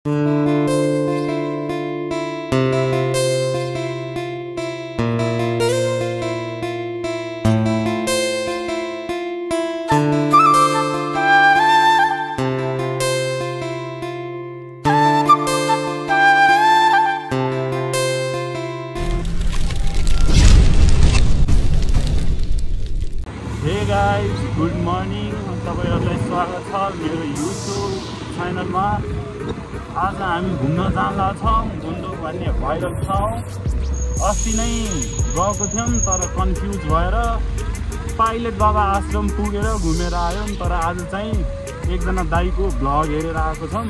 Good morning, तपाईहरुलाई स्वागत छ मेरो युट्युब च्यानलमा। आज हामी घुम्न जान छौँ गुन्डुक भन्ने भाइरल ठाउँ। अस्ति नै गएको थियौँ तर कन्फ्युज भएर पाइलट बाबा आश्रम पुगेर घुमेर आयौँ। तर आज चाहिँ एकजना दाइको भ्लग हेरेर आएको छौँ।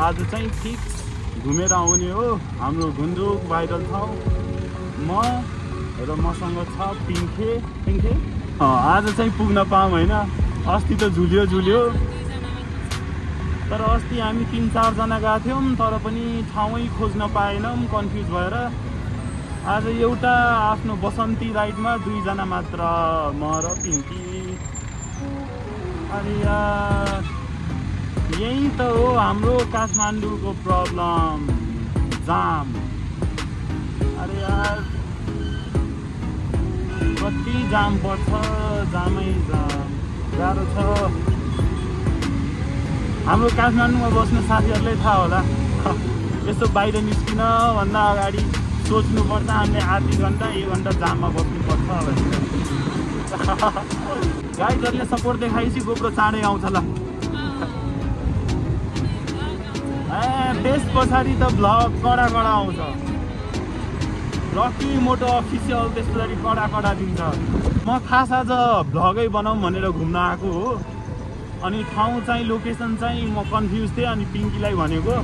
आज चाहिँ फिक्स घुमेर आउने हो हाम्रो गुन्डुक भाइरल ठाउँ। म र मसँग छ पिङ्खे। आज चाहिँ पुग्न पाऊँ होइन, अस्ति त झुल्यो तर अस्ति हामी 3-4 जना गएको थियौँ तर पनि ठाउँै खोज्न पाएनौँ कन्फ्युज भएर। आज एउटा आफ्नो बसन्ती राइडमा 2 जना मात्र, म र पिङ्की। अरे यार यही त हो हाम्रो काठमाडौँको प्रब्लम, जाम। अरे यार कति जाम पर्छ, जामै जाम, गाह्रो छ। हाम्रो काठमाडौँमा बस्ने साथीहरूलाई थाहा होला, यसो बाहिर निस्किन भन्दा अगाडि सोच्नुपर्छ हामीले आधी घन्टा 1 घन्टा जाममा बस्नुपर्छ भनेर। गाइडहरूले सपोर्ट देखाएपछि गोप्रो चाँडै आउँछ ल। त्यस पछाडि त भ्लग कडा आउँछ। रकी मोटो अफिसियल त्यस्तो गरी कडा दिन्छ। म खास आज भ्लगै बनाऊँ भनेर घुम्न आएको हो। अनि ठाउँ चाहिँ लोकेसन चाहिँ म कन्फ्युज थिएँ, अनि पिङ्कीलाई भनेको,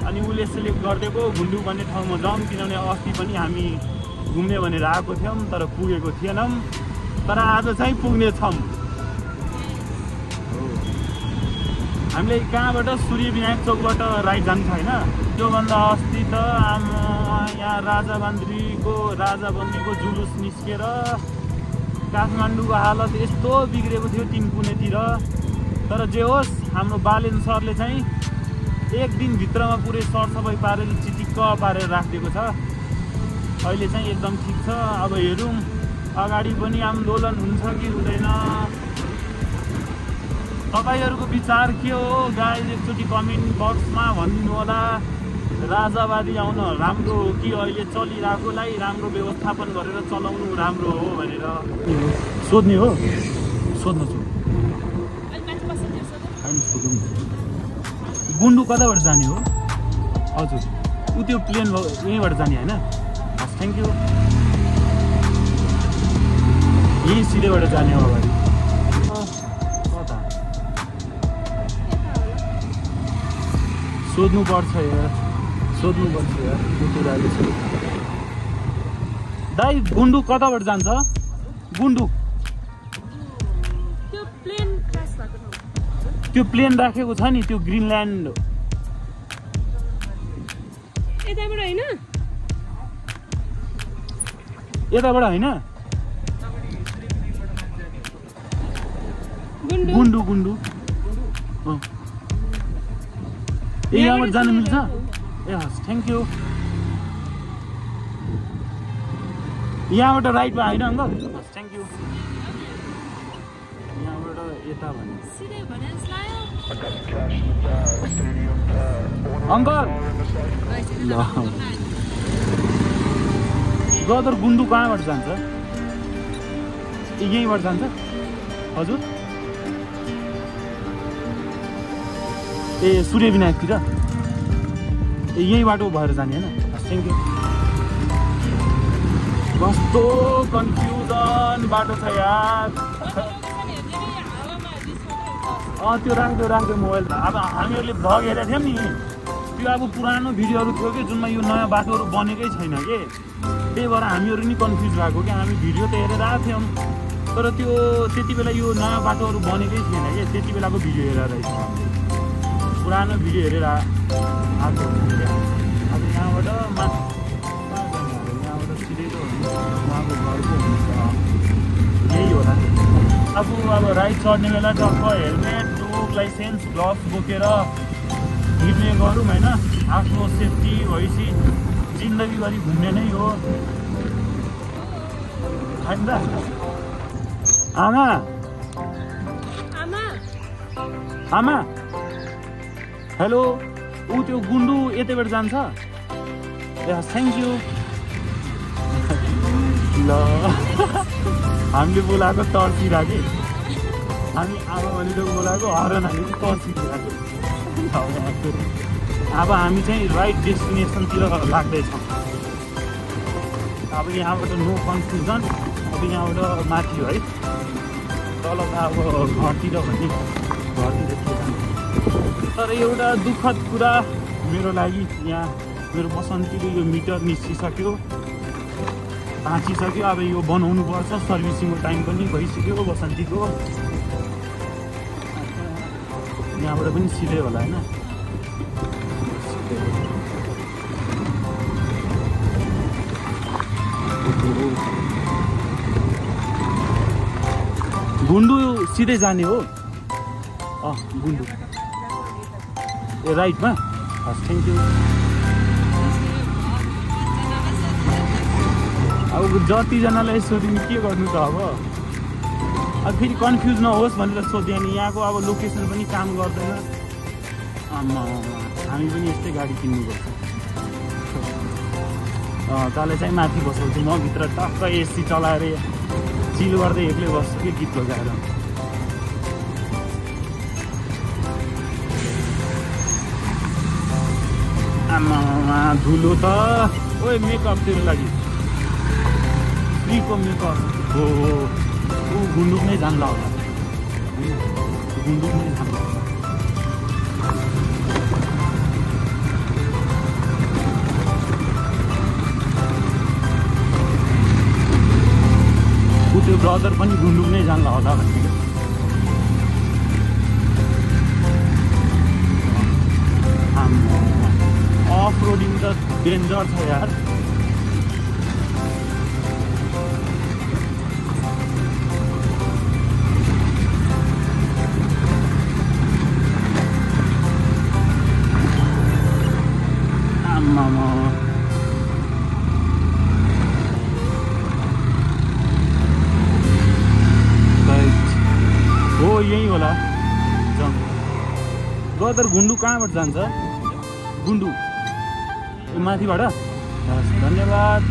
अनि उसले सिलेक्ट गरिदिएको गुन्डुक भन्ने ठाउँमा जाउँ। किनभने अस्ति पनि हामी घुम्ने भनेर आएको थियौँ तर पुगेको थिएनौँ। तर आज चाहिँ पुग्ने छौँ। हामीले कहाँबाट सूर्य विनायक चौकबाट राइड जान्छ होइन। त्योभन्दा अस्ति त यहाँ राजाबन्दीको जुलुस निस्केर काठमाडौँको हालत यस्तो बिग्रेको थियो तिनकुनेतिर। तर जे होस् हाम्रो बालेन सरले चाहिँ 1 दिनभित्रमा पुरै सरसफाइ पारेर चिटिक्क पारेर राखिदिएको छ। अहिले चाहिँ एकदम ठिक छ। अब हेरौँ अगाडि पनि आन्दोलन हुन्छ कि हुँदैन। तपाईहरुको विचार के हो गाइज, एकचोटि कमेन्ट बक्समा भनिदिनु होला। राजावादी आउन राम्रो हो कि अहिले चलिरहेकोलाई राम्रो व्यवस्थापन गरेर चलाउनु राम्रो हो भनेर सोध्ने हो। सोध्न गुन्डुक कताबाट जाने हो? हजुर ऊ त्यो प्लेन यहीँबाट जाने होइन? हस् थ्याङ्क यू। यही सिधैबाट जाने हो अगाडि। सोध्नुपर्छ यार। दाइ गुन्डुक कताबाट जान्छ? गुन्डुक त्यो प्लेन राखेको छ नि, त्यो ग्रिनल्यान्ड यताबाट होइन? यताबाट होइन, गुन्डु यहाँबाट जानु मिल्छ? ए हस् थ्याङ्क यू। यहाँबाट राइटमा होइन अङ्कल? हस् थ्याङ्क यू। यहाँबाट यता भने अङ्कल ल ब्रदर गुन्डु कहाँबाट जान्छ? यहीँबाट जान्छ? हजुर ए सूर्य विनायकतिर? ए यही बाटो भएर जाने होइन? Thank you. कस्तो कन्फ्युजन बाटो छ यार। त्यो राख्दो मोबाइल। अब हामीहरूले भ्लग हेरेको थियौँ नि, त्यो अब पुरानो भिडियोहरू थियो कि जुनमा यो नयाँ बाटोहरू बनेकै छैन कि, त्यही भएर हामीहरू नि कन्फ्युज भएको कि हामी भिडियो त हेरेर आएको थियौँ तर त्यो त्यति बेला यो नयाँ बाटोहरू बनेकै थिएन कि, त्यति बेलाको भिडियो हेरेर रहेछ। पुरानो भिडियो हेरेर आएको क्या। अब यहाँबाट सिधै त उहाँको घरको हुन्छ, यही होला। अब राइड चढ्ने बेला टक्क हेलमेट, टुक, लाइसेन्स, ग्लोभ्स बोकेर हिँड्ने गरौँ होइन आफ्नो सेफ्टी भएपछि जिन्दगीभरि घुम्ने नै हो होइन त आमा आमा हेलो ऊ त्यो गुन्डु यतैबाट जान्छ थ्याङ्क यू ल हामीले बोलाएको तर्सिरहेको हामी आमा भनेर बोलाएको हरन हामी तर्सिरहेको अब हामी चाहिँ राइट डेस्टिनेसनतिर लाग्दैछौँ अब यहाँबाट नो कन्फ्युजन अब यहाँबाट माथि है तल त अब घरतिर भन्ने घरतिर के जान्छ तर एउटा दुःखद कुरा मेरो लागि यहाँ मेरो बसन्तीको यो मिटर निस्किसक्यो भाँचिसक्यो अब यो बनाउनु पर्छ सर्भिसिङको टाइम पनि भइसक्यो बसन्तीको यहाँबाट पनि सिधै होला होइन गुन्डु सिधै जाने हो गुन्डु ए राइटमा हस् थ्याङ्क यू अब जतिजनालाई सोध्नु के गर्नु त अब फेरि कन्फ्युज नहोस् भनेर सोधेँ नि यहाँको अब लोकेसन पनि काम गर्दैन हामी पनि यस्तै गाडी किन्नुपर्छ तँलाई चाहिँ माथि बसाउँछु म भित्र टक्क एसी चलाएर चिल गर्दै एक्लै बस्छु कि गीत बजाएर आमा धुलो त ओए मेकअप तेरो लागि फ्रीको मेकअप हो ऊ गुन्डुक नै जान्ला होला गुन्डुक नै जान्ला होला ऊ त्यो ब्रदर पनि गुन्डुक नै जान्ला होला भन्ने अफ रोडिङ त डेन्जर छ यार हो यही होला ब्रदर गुन्डु कहाँबाट जान्छ गुन्डु माथिबाट हस् धन्यवाद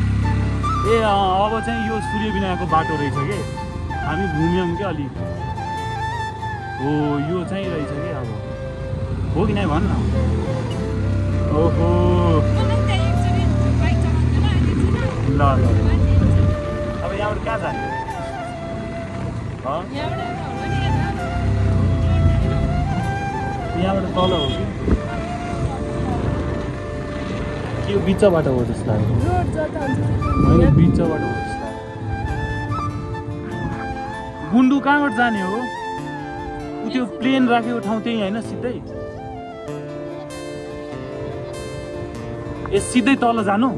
ए अब चाहिँ यो सूर्य विनायकको बाटो रहेछ कि हामी घुम्यौँ क्या अलिक हो यो चाहिँ रहेछ कि अब हो कि नै भन् न ओहो ल ल अब यहाँबाट कहाँ जाने यहाँबाट तल हो कि यो बिचबाट हो जस्तो लाग्यो होइन बिचबाट हो जस्तो लाग्यो गुन्डु कहाँबाट जाने हो ऊ त्यो प्लेन राखेको ठाउँ त्यही होइन सिधै ए सिधै तल जानु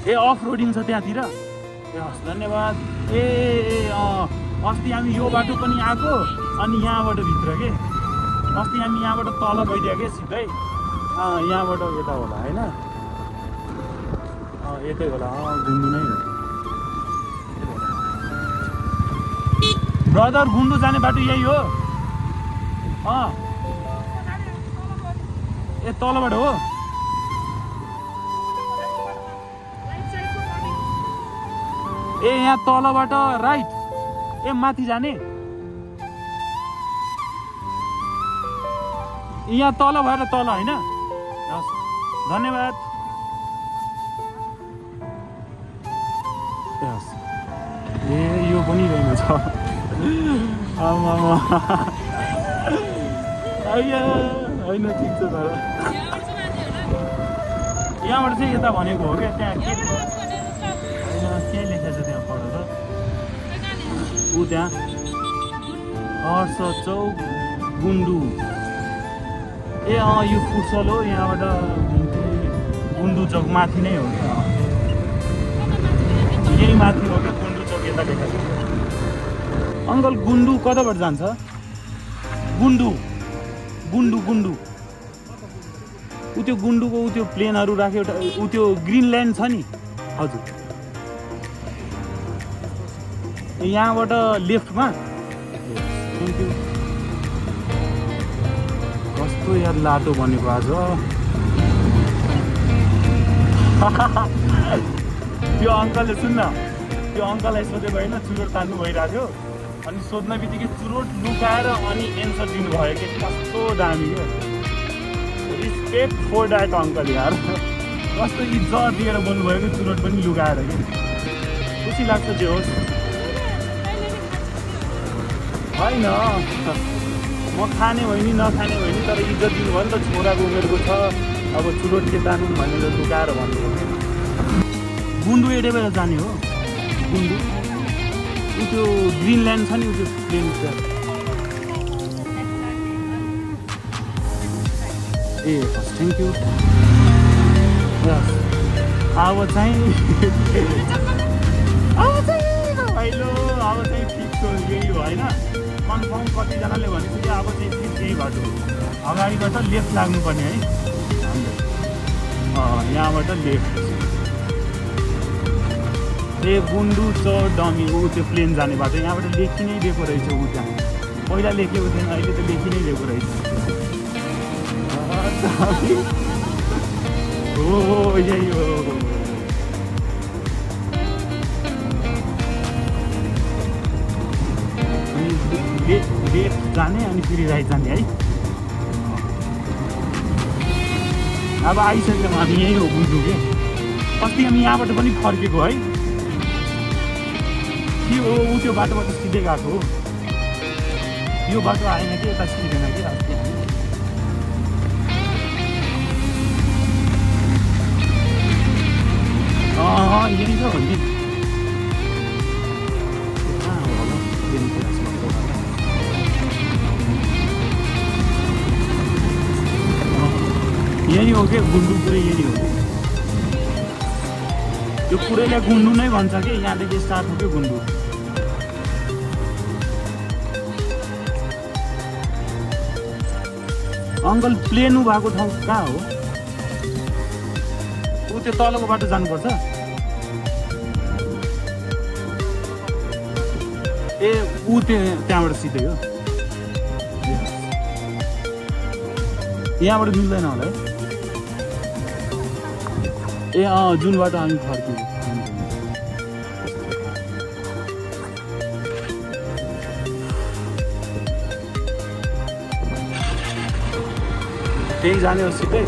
ए अफ रोडिङ छ त्यहाँतिर ए हस् धन्यवाद ए अस्ति हामी यो बाटो पनि आएको अनि यहाँबाट भित्र के अस्ति हामी यहाँबाट तल गइदियो कि सिधै यहाँबाट यता होला होइन यतै होला गुन्डु नै हो ब्रदर गुन्डु जाने बाटो यही हो ए तलबाट हो ए यहाँ तलबाट राइट ए माथि जाने यहाँ तल भएर तल होइन हस् धन्यवाद ए यो पनि रहेन छ होइन ठिक छ तर यहाँबाट चाहिँ यता भनेको हो क्या त्यहाँ के के लेखेको छ त्यहाँ पढेर ऊ त्यहाँ हर्ष चौक गुन्डु ए यो फुटसल हो यहाँबाट गुन्डु चौक माथि नै हो क्या यही माथि हो क्या गुन्डु चौक यता लेखेको छ अङ्कल गुन्डु कताबाट जान्छ? गुन्डु गुन्डु गुन्डु उ त्यो गुन्डुको उ त्यो प्लेनहरू राख्यो एउटा उ त्यो ग्रिनल्यान्ड छ नि हजुर यहाँबाट लेफ्टमा थ्याङ्क यू कस्तो यार लाटो बनेको आज त्यो अङ्कलले सुन्न त्यो अङ्कललाई सोधेको होइन चुरोट तान्नु भइरहेको थियो अनि सोध्न बित्तिकै चुरोट लुकाएर अनि एन्सर दिनुभयो कि कस्तो दामी क्या रिस्पेक्ट फर द्याट अङ्कल यार कस्तो इज्जत दिएर बोल्नुभयो कि चुरोट पनि लुकाएर कि खुसी लाग्छ जे होस् होइन म खाने होइन नखाने होइन तर इज्जत दिनुभयो नि त छोराको उमेरको छ अब चुरोट के तानु भनेर लुकाएर भन्नुभयो गुन्डु एडे भएर जाने हो गुन्डु उ त्यो ग्रिनल्यान्ड छ नि उ त्यो प्लेन ए थ्याङ्क यू अब चाहिँ पहिलो अब चाहिँ फिक्स यही हो होइन कन्फर्म कतिजनाले भनेको कि अब चाहिँ फिक्स यही बाटो अगाडिबाट लेफ्ट लाग्नुपर्ने है यहाँबाट लेफ्ट ए गुन्डु चौर डमी ऊ त्यो प्लेन जाने बाटो यहाँबाट लेखि नै दिएको रहेछ ऊ त्यहाँ पहिला लेखेको थिएन अहिले त लेखि नै दिएको रहेछ हो यही हो अनि लेफ्ट जाने अनि फेरि राइट जाने है अब आइसक्यौँ हामी यही हो गुन्डु के अस्ति हामी यहाँबाट पनि फर्केको है कि हो ऊ त्यो बाटोबाट सिधै गएको हो यो बाटो आएन कि यता सिधेन कि अस्ति यही छ भन्ने यही हो कि गुन्डु पुरै यही हो त्यो पुरैलाई गुन्डु नै भन्छ कि यहाँदेखि स्टार्ट हो कि गुन्डु अङ्कल प्लेन भएको ठाउँ कहाँ हो ऊ त्यो तलको बाटो जानुपर्छ ए ऊ त्यहाँबाट सिधै हो यहाँबाट मिल्दैन होला है ए जुन बाटो हामी फर्क्यौँ त्यही जाने हो सिधै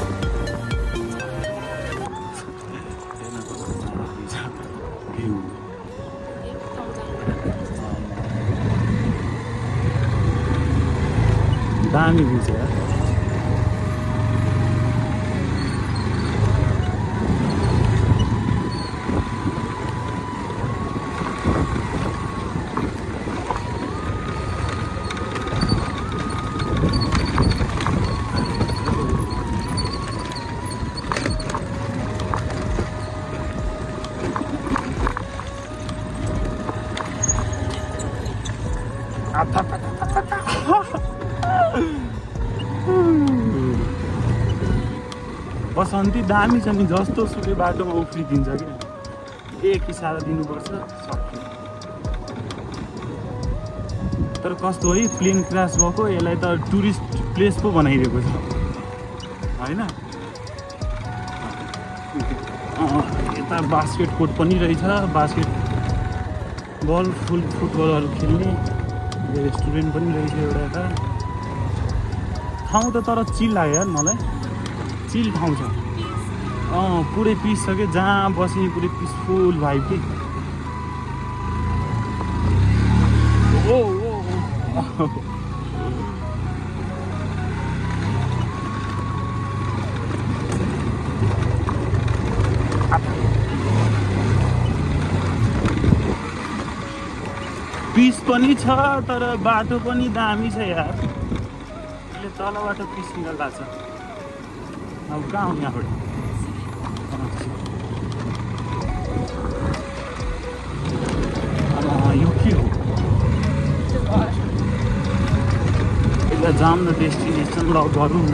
दामी बुझ यार बसन्ती दामी छ नि जस्तो सुकै बाटोमा उफ्रिदिन्छ क्या एक इसारा दिनुपर्छ सक्यो तर कस्तो है प्लेन क्रास भएको यसलाई त टुरिस्ट प्लेस पो बनाइदिएको छ होइन यता बास्केट कोर्ट पनि रहेछ बास्केट बल फुटबलहरू खेल्ने रेस्टुरेन्ट पनि रहेछ एउटा यता ठाउँ त तर चिल लाग्यो यार मलाई चिल ठाउँ छ पुरै पिस छ कि जहाँ बस्ने पुरै पिसफुल भाइब कि ओ पिस पनि छ तर बाटो पनि दामी छ यार यसले तलबाट पिस निकाल्दा छ अब कहाँ हो यहाँबाट यो के हो त्यहाँ जाम न डेस्टिनेसन ल गरौँ न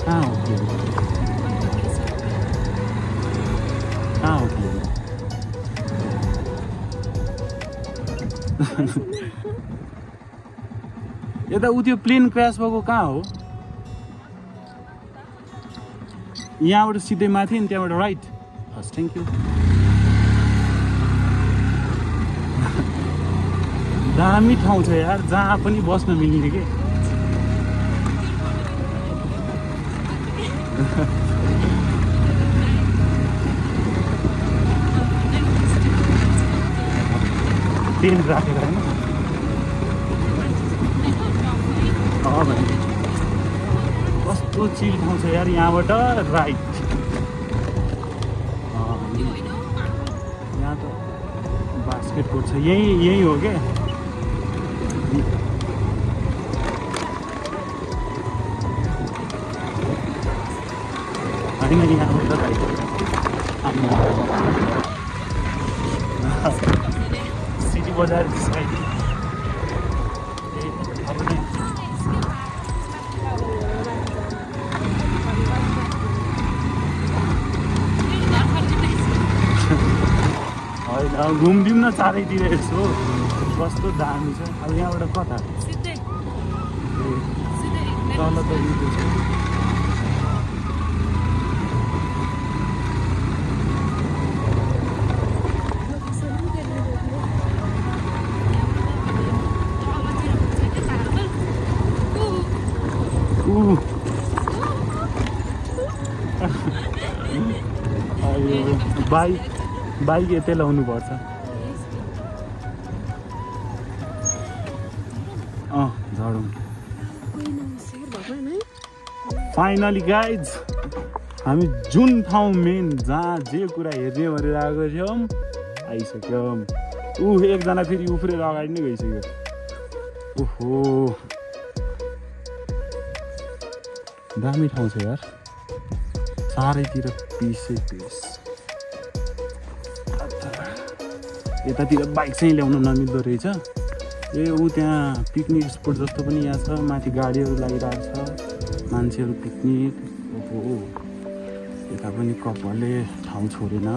कहाँ हो कि कहाँ हो कि यता उ त्यो प्लेन क्रास भएको कहाँ हो यहाँबाट सिधै माथि अनि त्यहाँबाट राइट हस् थ्याङ्क यू दामी ठाउँ छ यार जहाँ पनि बस्न मिल्ने के टेन्ट राखेर होइन कस्तो चिल ठाउँ छ यार यहाँबाट राइट यहाँ त बास्केट कोर्ट छ यही हो क्या होइन यहाँबाट राइट सिटी बजार साइड होइन घुमिदिउँ न चारैतिर यसो कस्तो दामी छ अब यहाँबाट कता तल त उयो छ बाइक यतै लाउनु पर्छ झडौँ फाइनली गाइज हामी जुन ठाउँ मेन जहाँ जे कुरा हेर्ने भनेर आएको थियौँ आइसक्यौँ एकजना फेरि उफ्रेर अगाडि नै गइसक्यो ओहो दामी ठाउँ छ यार चारैतिर पिसै पिस यतातिर बाइक चाहिँ ल्याउनु नमिल्दो रहेछ ऊ त्यहाँ पिकनिक स्पोट जस्तो पनि यहाँ छ माथि गाडीहरू लागिरहेको छ मान्छेहरू पिकनिक ओहो यता पनि कपालले ठाउँ छोडेन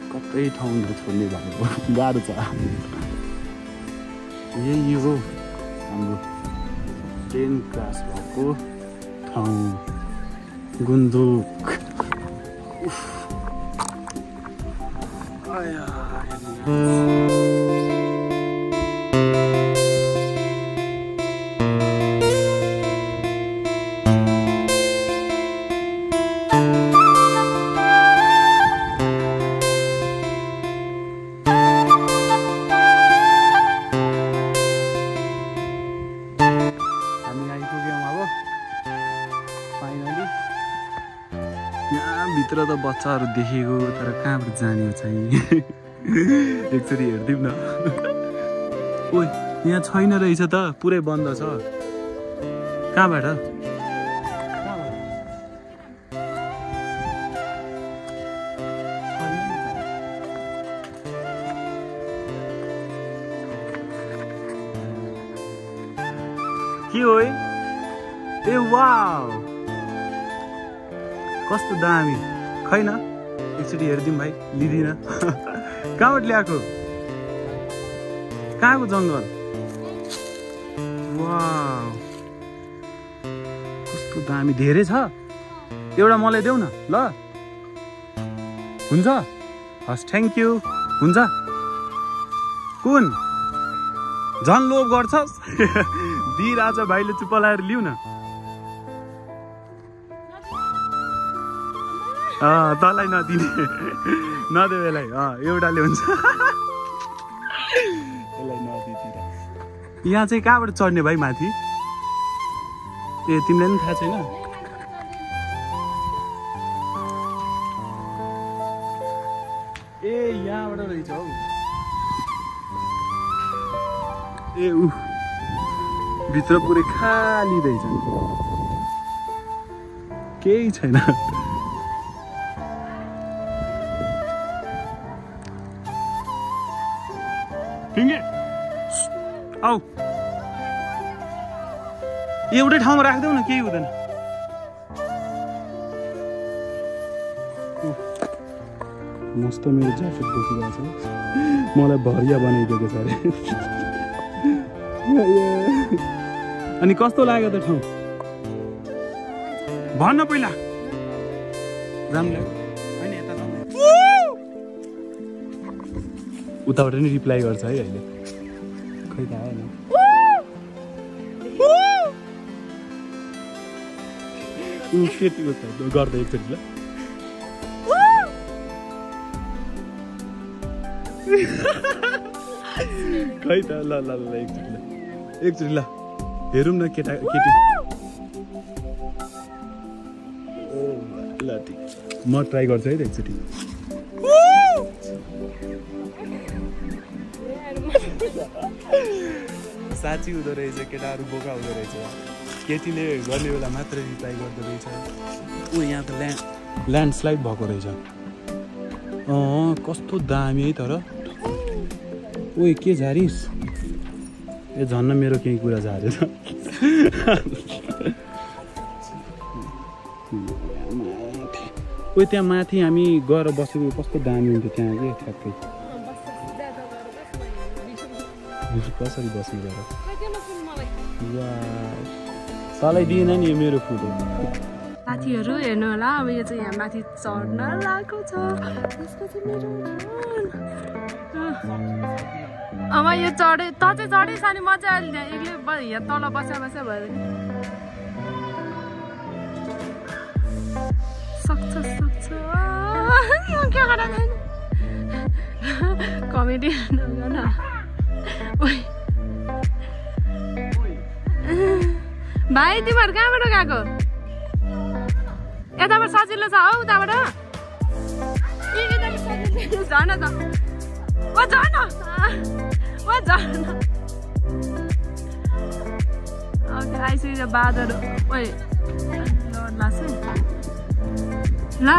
कतै ठाउँ नछोड्ने भएको गाह्रो छ यही हो हाम्रो प्लेन क्रास भएको ठाउँ गुन्द्रुक भित्र त बच्चाहरू देखेको तर कहाँबाट जाने हो चाहिँ एकचोटि हेरिदिउँ न ओइ यहाँ छैन रहेछ त पुरै बन्द छ कहाँबाट के हो ए वाउ कस्तो दामी खैन एकचोटि हेरिदिउँ भाइ लिँदिन कहाँबाट ल्याएको कहाँको जङ्गल वाउ कस्तो दामी धेरै छ एउटा मलाई देऊ न ल हुन्छ हस् थ्याङ्क यू हुन्छ कुन झन् लोभ गर्छस् दिइरहेछ भाइले चुप्प लाएर लिऊ न तँलाई नदिने नदेऊ यसलाई एउटाले हुन्छ यसलाई नदिएर यहाँ चाहिँ कहाँबाट चढ्ने भाइ माथि ए तिमीलाई पनि थाहा छैन ए यहाँबाट रहेछ हौ ए भित्र पुरै खाली रहेछ केही छैन पिङ्गे आऊ एउटै ठाउँमा राख्देऊ न केही हुँदैन मस्त मेरो ज्याकेट बोकिरहेको छ मलाई भरिया बनाइदिएको छ अरे अनि कस्तो लाग्यो त ठाउँ भन्न पहिला राम्रो होइन यता उताबाट नि रिप्लाई गर्छ है अहिले खै त आएन केटीको छ गर्दा एकचोटि ल खै त ल ल ल एकचोटि ल हेरौँ न केटा केटी ल ठिक म ट्राई गर्छु है त एकचोटि साँच्ची हुँदो रहेछ केटाहरू बोका हुँदो रहेछ केटीले गर्ने बेला मात्रै रिप्लाई गर्दो रहेछ ऊ यहाँ त ल्यान्डस्लाइड भएको रहेछ कस्तो दामी है तर ओइ के झारिस ए झन्न मेरो केही कुरा झारेछ ओइ त्यहाँ माथि हामी गएर बसेको कस्तो दामी हुन्थ्यो त्यहाँ के ठ्याक्कै कसरी बस्नु गएर तलै दिएन नि यो मेरो फुल साथीहरू हेर्नु होला अब यो चाहिँ यहाँ माथि चढ्न लागेको छ त्यसपछि मेरो अब यो चढे त चाहिँ चढेछ अनि म चाहिँ अहिले एक्लै यहाँ तल बस्या भयो सक्छ के गर्न कमेडी नगर्न भाइ तिमीहरू कहाँबाट गएको यताबाट सजिलो छ हौ उताबाट झन त आइसक्यो बाँदर ओइ लाग्छ ला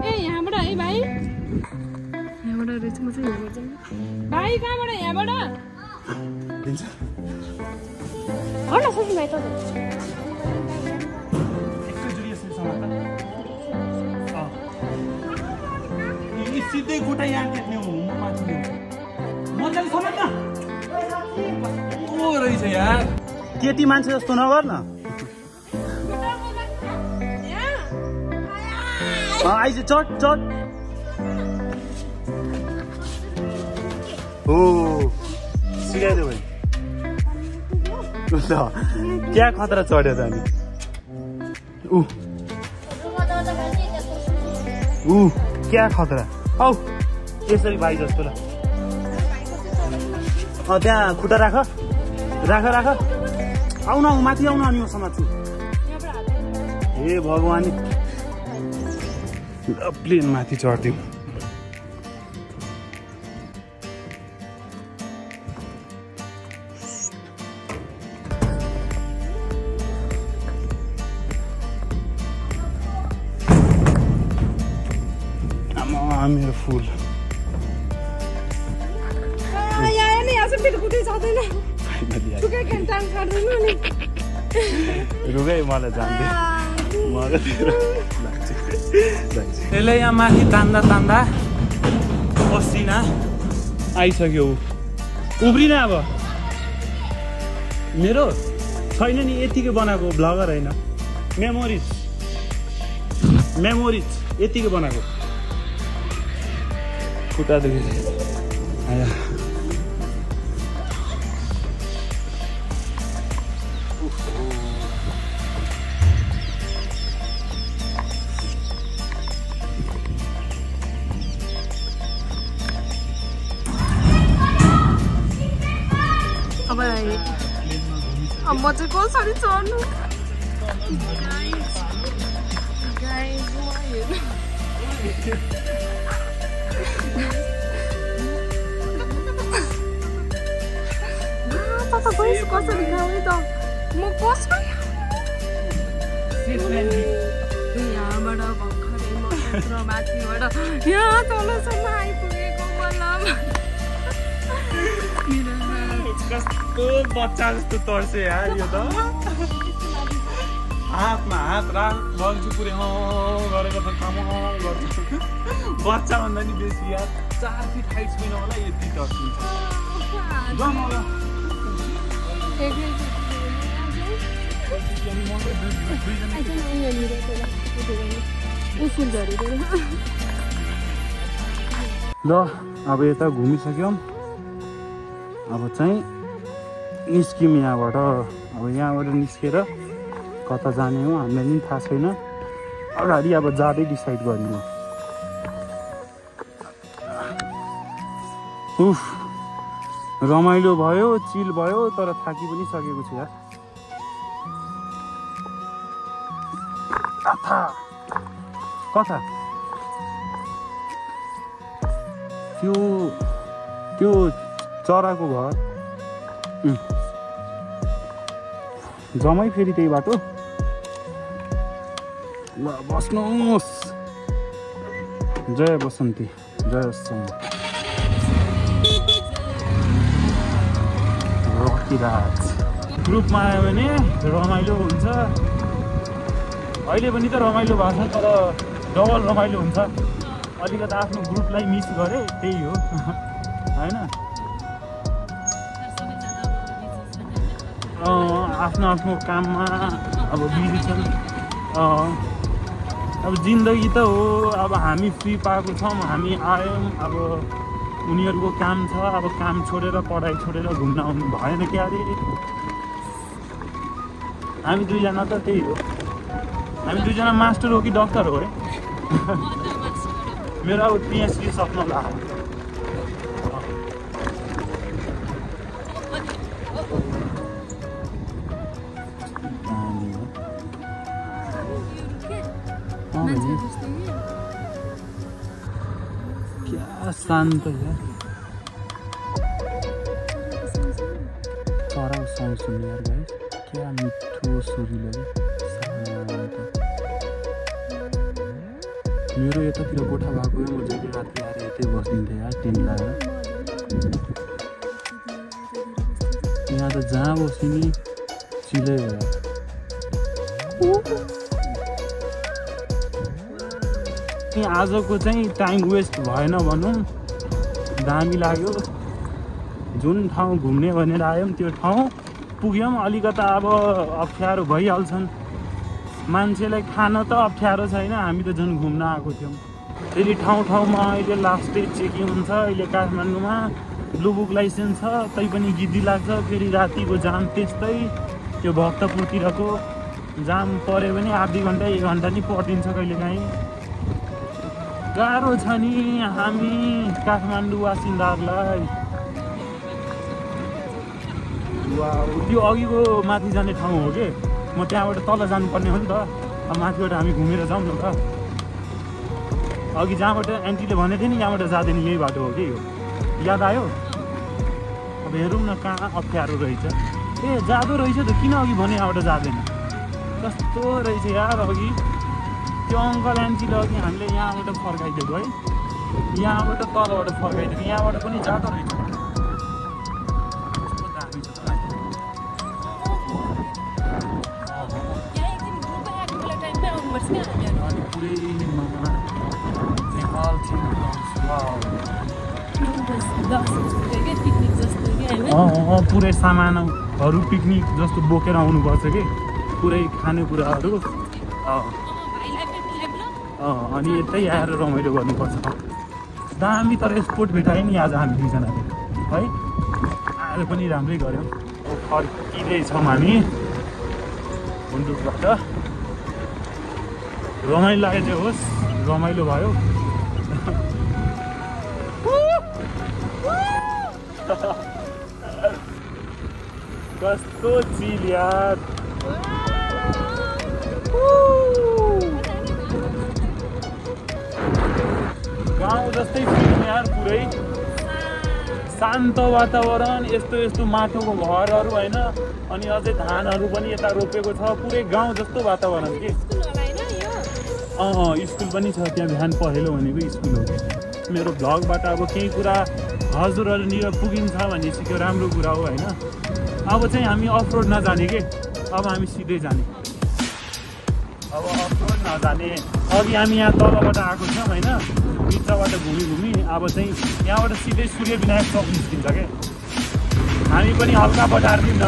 ए यहाँबाट है भाइ यहाँबाट रहेछ म चाहिँ यहाँ गर्छु भाइ कहाँबाट यहाँबाट होइन सोच्नु भाइ सिधै खुट्टा यहाँ टेक्ने हो मजाले समाज न ओ रहेछ यार केटी मान्छे जस्तो नगर न आइज चट हो सिकाइदियो भाइ क्या खतरा चढ्यो त अनि क्या खतरा औ यसरी भाइ जस्तो ल त्यहाँ खुट्टा राख आउन माथि आउन अनि म समात्छु हे भगवान् प्लेन माथि चढ्दिउँ मेरो फुल रुगै मलाई जान्दै यसले यहाँ माथि तान्दा पसिना आइसक्यो उब्रिन अब मेरो छैन नि यतिकै बनाएको ब्लगर होइन मेमोरिज यतिकै बनाएको खुट्टा दुखेर अब म चाहिँ कसरी चढ्नु कसरी गाउँ त म कसो यहाँबाट भर्खरै म यत्रो माथिबाट यहाँ तलसम्म आइपुगेको बल्ल कस्तो बच्चा जस्तो तर्से यार यो त हातमा हात राख्छु पुरै गरेको त काम गर्छु बच्चा भन्दा नि बेसी यार 4 फिट हाइट छैन होला यति तर्सिन्छ ल अब यता घुमिसक्यौँ अब चाहिँ निस्क्यौँ यहाँबाट अब यहाँबाट निस्केर कता जाने हो हामीलाई पनि थाहा छैन अगाडि अब जाँदै डिसाइड गर्ने हो उफ रमाइलो भयो चिल भयो तर थाकी पनि सकेको छु यार कता त्यो चराको घर जमै फेरि त्यही बाटो ल बस्नुहोस् जय बसन्ती जय रकिराज ग्रुपमा आयो भने रमाइलो हुन्छ अहिले पनि त रमाइलो भएको छ तर डबल रमाइलो हुन्छ अलिकति आफ्नो ग्रुपलाई मिस गरे त्यही हो होइन आफ्नो आफ्नो काममा अब बिजी छन् अब जिन्दगी त हो अब हामी फ्री पाएको छौँ हामी आयौँ अब उनीहरूको काम छ अब काम छोडेर पढाइ छोडेर घुम्न आउनु भएन क्या अरे हामी दुईजना त त्यही हो हामी दुईजना मास्टर हो कि डक्टर हो है मेरो अब पिएचडी सक्नु लाग्यो क्या शान्त यार चरा साउन्ड सुन्ने यार भाइ क्या मिठो सुरिलो मेरो यतातिर कोठा भएको म जहिले राति आएर यतै बस्दिन्थेँ यार टेन्ट लगाएर यहाँ त जहाँ बस्यो नि चिलै आजको चाहिँ टाइम वेस्ट भएन भनौँ दामी लाग्यो जुन ठाउँ घुम्ने भनेर आयौँ त्यो ठाउँ पुग्यौँ अलिकता अब अप्ठ्यारो भइहाल्छन् मान्छेलाई खान त अप्ठ्यारो छैन हामी त झन् घुम्न आएको थियौँ फेरि ठाउँमा अहिले लास्ट स्टेज चेकिङ हुन्छ अहिले काठमाडौँमा ब्लु बुक लाइसेन्स छ तैपनि गिद्दी लाग्छ फेरि रातिको जाम त्यस्तै त्यो भक्तपुरतिरको जाम पऱ्यो भने आधी घन्टा 1 घन्टा नि पर्दिन्छ कहिलेकाहीँ गाह्रो छ नि हामी काठमाडौँ बासिन्दाहरूलाई त्यो अघिको माथि जाने ठाउँ हो कि म त्यहाँबाट तल जानुपर्ने हो नि त अब माथिबाट हामी घुमेर जाउँ न त अघि जहाँबाट एन्टीले भनेको थियो नि यहाँबाट जाँदैन यही बाटो हो कि यो याद आयो अब हेरौँ न कहाँ अप्ठ्यारो रहेछ ए जाँदो रहेछ त किन अघि भने यहाँबाट जाँदैन कस्तो रहेछ यार अघि त्यो अङ्कल एन्टीले अघि हामीले यहाँबाट फर्काइदिएको है यहाँबाट तलबाट फर्काइदिएको यहाँबाट पनि जाँदो रहेछ पुरै सामानहरू पिकनिक जस्तो बोकेर आउनुपर्छ कि पुरै खानेकुराहरू अनि यतै आएर रमाइलो गर्नुपर्छ दामी तर स्पोर्ट भेटायो नि आज हामी दुईजनाले है आएर पनि राम्रै गऱ्यौँ फर्किँदैछौँ हामी गुन्द्रुकबाट रमाइलो लागेको चाहिँ होस् रमाइलो भयो कस्तो चिल यार गाउँ जस्तै फिल्म यार पुरै शान्त वातावरण, यस्तो यस्तो माटोको घरहरू होइन, अनि अझै धानहरू पनि यता रोपेको छ, पुरै गाउँ जस्तो वातावरण के। स्कुल पनि छ त्यहाँ, बिहान पहेँलो भनेको स्कुल हो। मेरो भ्लगबाट अब केही कुरा हजुरहरूनिर पुगिन्छ भनेपछि त्यो राम्रो कुरा हो होइन। अब चाहिँ हामी अफरोड नजाने के, अब हामी सिधै जाने। अब अफरोड नजाने, अघि हामी यहाँ तलबाट आएको थियौँ होइन, भित्रबाट घुमी अब चाहिँ यहाँबाट सिधै सूर्य विनायक चौक निस्किन्छ क्या। हामी पनि हल्का बटार दिउँ न।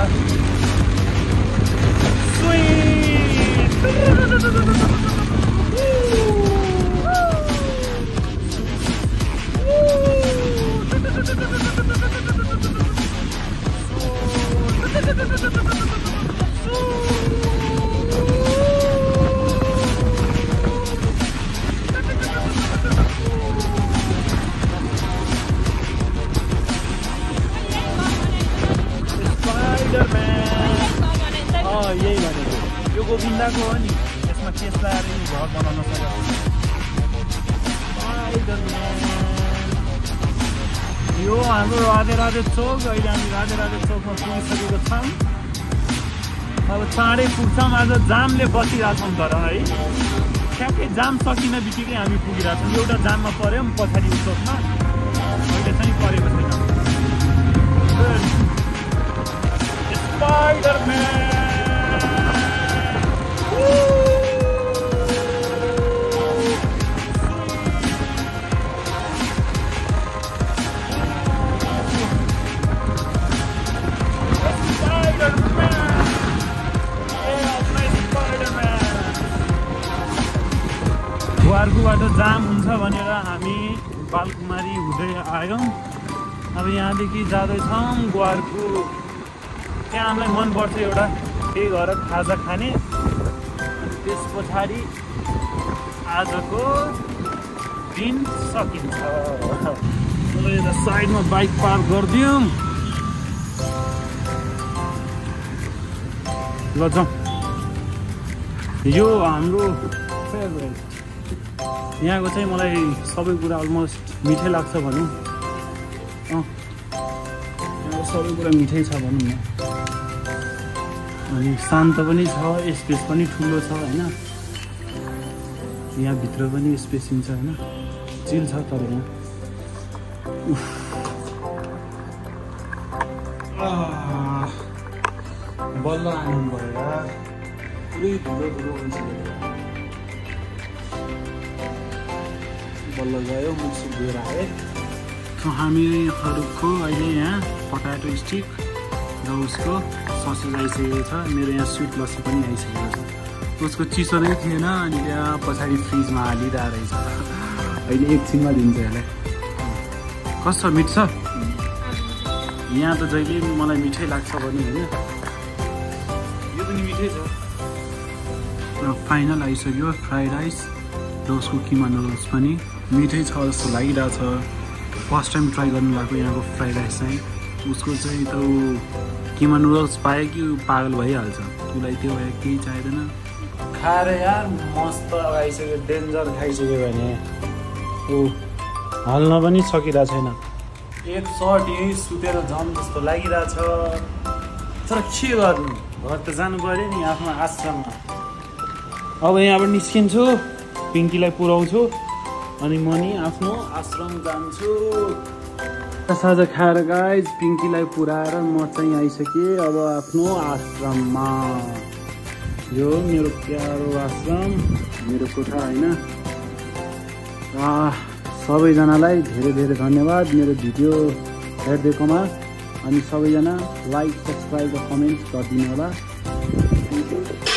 यही भनेको यो गोविन्दाको हो नि, यसमा केस लगाएर घर बनाउन सक्छ। यो हाम्रो राधे चौक, अहिले हामी राधे चौकमा पुगिसकेको छौँ। अब चाँडै पुग्छौँ, आज जामले बसिरहेछौँ तर है, ठ्याक्कै जाम सकिन बित्तिकै हामी पुगिरहेछौँ। एउटा जाममा पऱ्यौँ पछाडि चौकमा, अहिले चाहिँ परेको छैन। स्पाइडरम्यान ग्वारकुबाट जाम हुन्छ भनेर हामी बालकुमारी हुँदै आयौँ। अब यहाँदेखि जाँदैछौँ ग्वारकु। त्यहाँ हामीलाई मनपर्छ एउटा केही गरेर खाजा खाने। त्यस पछाडि आजको दिन सकिन्छ। यता साइडमा बाइक पार्क गरिदिउँ। ल जाउँ। यो हाम्रो फेभरेट, यहाँको चाहिँ मलाई सबै कुरा अलमोस्ट मिठै लाग्छ भनौँ। यहाँको सबै कुरा मिठै छ भनौँ न। अनि शान्त पनि छ, स्पेस पनि ठुलो छ होइन। यहाँभित्र पनि स्पेसिङ छ होइन, चिल छ। तर यहाँ बल्ल आनन्द भएर पुरै धुलो भइसक्यो। बल्ल गयो, मुख धोएर आए। हामीहरूको अहिले यहाँ पटाटो स्टिक र उसको ससेज आइसकेको छ। मेरो यहाँ स्विट लस्सी पनि आइसकेको छ। उसको चिसो नै थिएन, अनि त्यहाँ पछाडि फ्रिजमा हालिरहेको रहेछ। अहिले एकछिनमा दिन्छ यसलाई। कस्तो मिठ छ? यहाँ त जहिले मलाई मिठै लाग्छ भने होइन, यो पनि मिठै छ। र फाइनल आइसक्यो फ्राइड राइस र उसको किमा नुडल्स पनि मिठै छ जस्तो लागिरहेछ। फर्स्ट टाइम ट्राई गर्नु भएको यहाँको फ्राइड राइस चाहिँ। उसको चाहिँ त किमा नुडल्स पायो कि पागल भइहाल्छ। उसलाई त्यो भयो, केही चाहिँदैन। खाएर यार मस्त आइसक्यो, डेन्जर खाइसक्यो भने ऊ हल्न पनि सकिरहेको छैन। एक सर्ट यहीँ सुतेर जाउँ जस्तो लागिरहेछ। तर के गर्नु, घर त जानु पऱ्यो नि आफ्नो आश्रममा। अब यहाँबाट निस्किन्छु, पिङ्कीलाई पुऱ्याउँछु, अनि म नि आफ्नो आश्रम जान्छु। साझा खाएर गाइज पिङ्कीलाई पुऱ्याएर म चाहिँ आइसकेँ अब आफ्नो आश्रममा। यो मेरो प्यारो आश्रम, मेरो कोठा होइन। सबैजनालाई धेरै धेरै धन्यवाद मेरो भिडियो हेरिदिएकोमा। अनि सबैजना लाइक, सब्सक्राइब र कमेन्ट गरिदिनु होला। Thank you.